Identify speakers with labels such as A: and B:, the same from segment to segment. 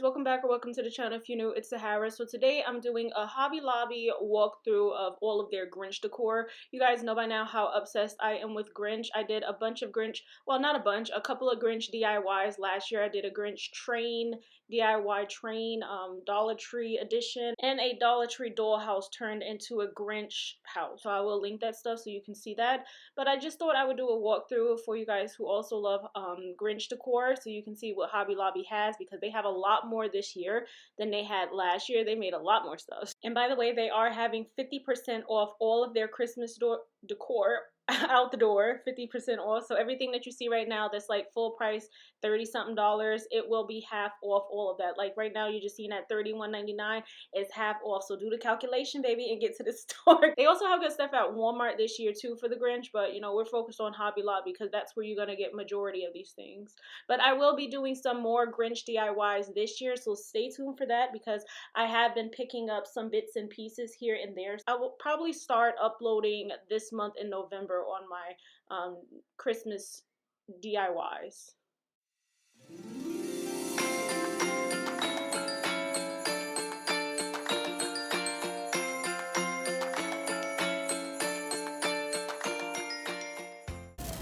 A: welcome back or welcome to the channel. If you're new, it's Sahara. So today I'm doing a Hobby Lobby walkthrough of all of their Grinch decor. You guys know by now how obsessed I am with Grinch. I did a bunch of Grinch, well, not a bunch, a couple of Grinch DIYs last year. I did a Grinch train, DIY train, Dollar Tree edition, and a Dollar Tree dollhouse turned into a Grinch house. So I will link that stuff so you can see that. But I just thought I would do a walkthrough for you guys who also love Grinch decor, so you can see what Hobby Lobby has, because they have a lot more this year than they had last year. They made a lot more stuff. And by the way, they are having 50% off all of their Christmas decor out the door, 50% off. So everything that you see right now that's like full price, 30 something dollars, it will be half off all of that. Like right now you're just seeing at $31.99, it's half off. So do the calculation, baby, and get to the store. They also have good stuff at Walmart this year too for the Grinch, but you know, we're focused on Hobby Lobby because that's where you're gonna get majority of these things. But I will be doing some more Grinch DIYs this year, so stay tuned for that, because I have been picking up some bits and pieces here and there. I will probably start uploading this month in November on my Christmas DIYs.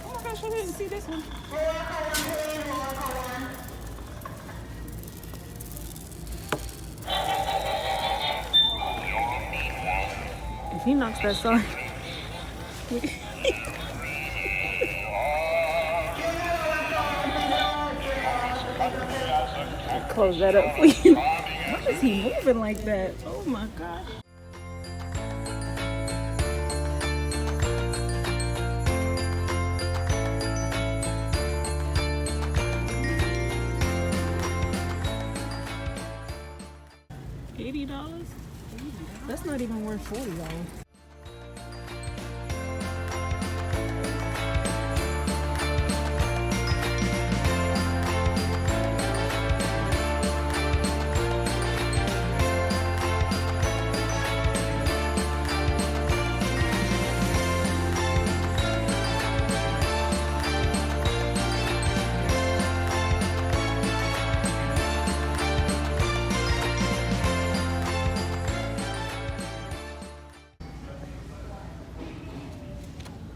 A: Oh my gosh, I didn't see this one. If he knocks that song. Close that up for you. Why is he moving like that? Oh my god. $80? That's not even worth $40.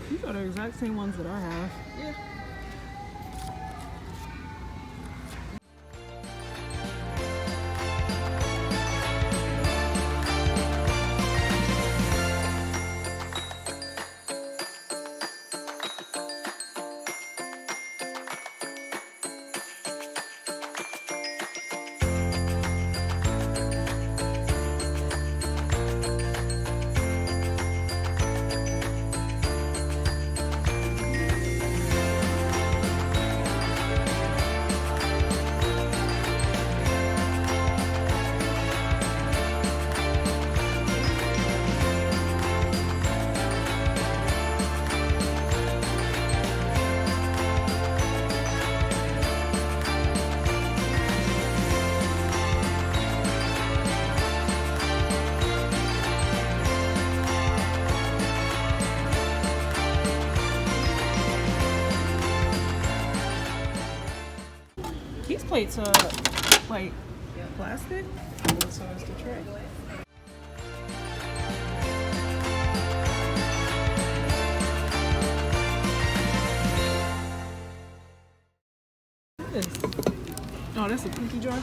A: These are the exact same ones that I have. Yeah. These plates are like plastic, and so is the tray. What is this? Oh, that's a cookie jar.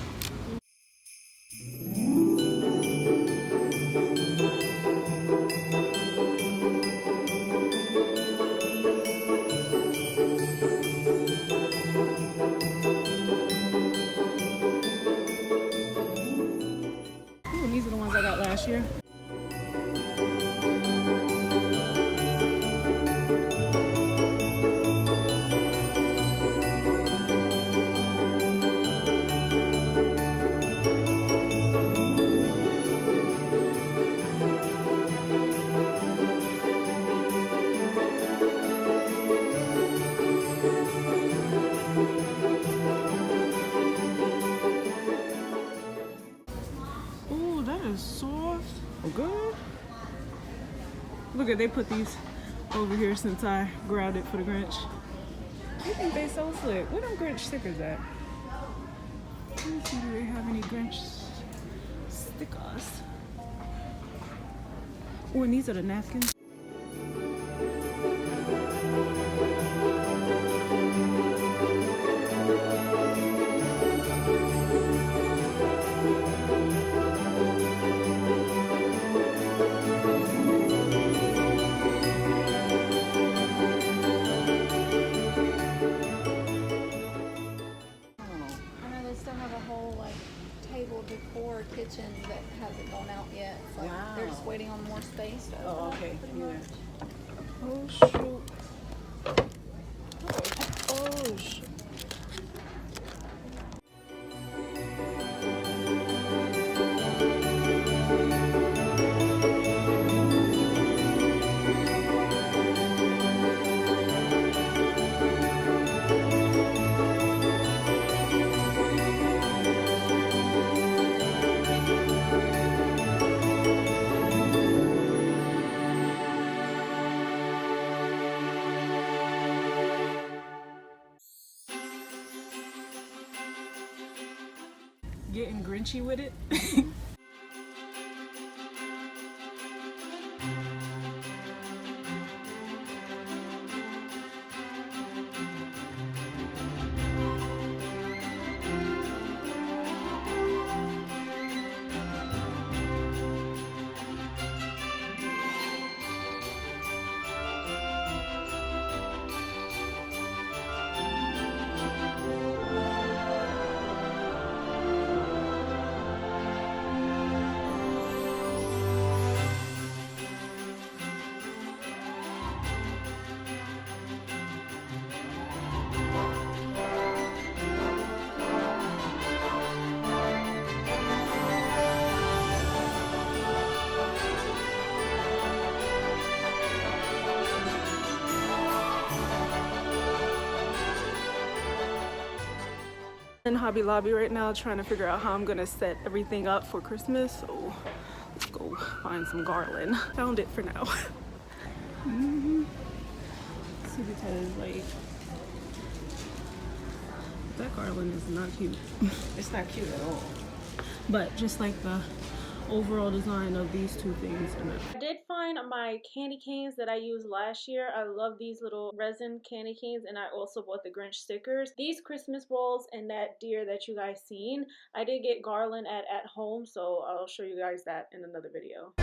A: These are the ones I got last year. Soft. Oh, good. Look at, they put these over here since I grabbed it for the Grinch. You think they so slick? Where them Grinch stickers at? Let's see, do they have any Grinch stickers? Oh, and these are the napkins.
B: Decor kitchen that hasn't gone out yet. It's like they're just waiting on more space. To
A: Oh,
B: open
A: okay.
B: up, pretty much.
A: Oh shoot. Oh shoot. Getting Grinchy with it. In Hobby Lobby right now trying to figure out how I'm gonna set everything up for Christmas, so let's go find some garland. Found it for now. See, because like that garland is not cute.
C: It's not cute at all.
A: But just like the overall design of these two things. I did find my candy canes that I used last year. I love these little resin candy canes, and I also bought the Grinch stickers. These Christmas balls and that deer that you guys seen, I did get garland at home, so I'll show you guys that in another video.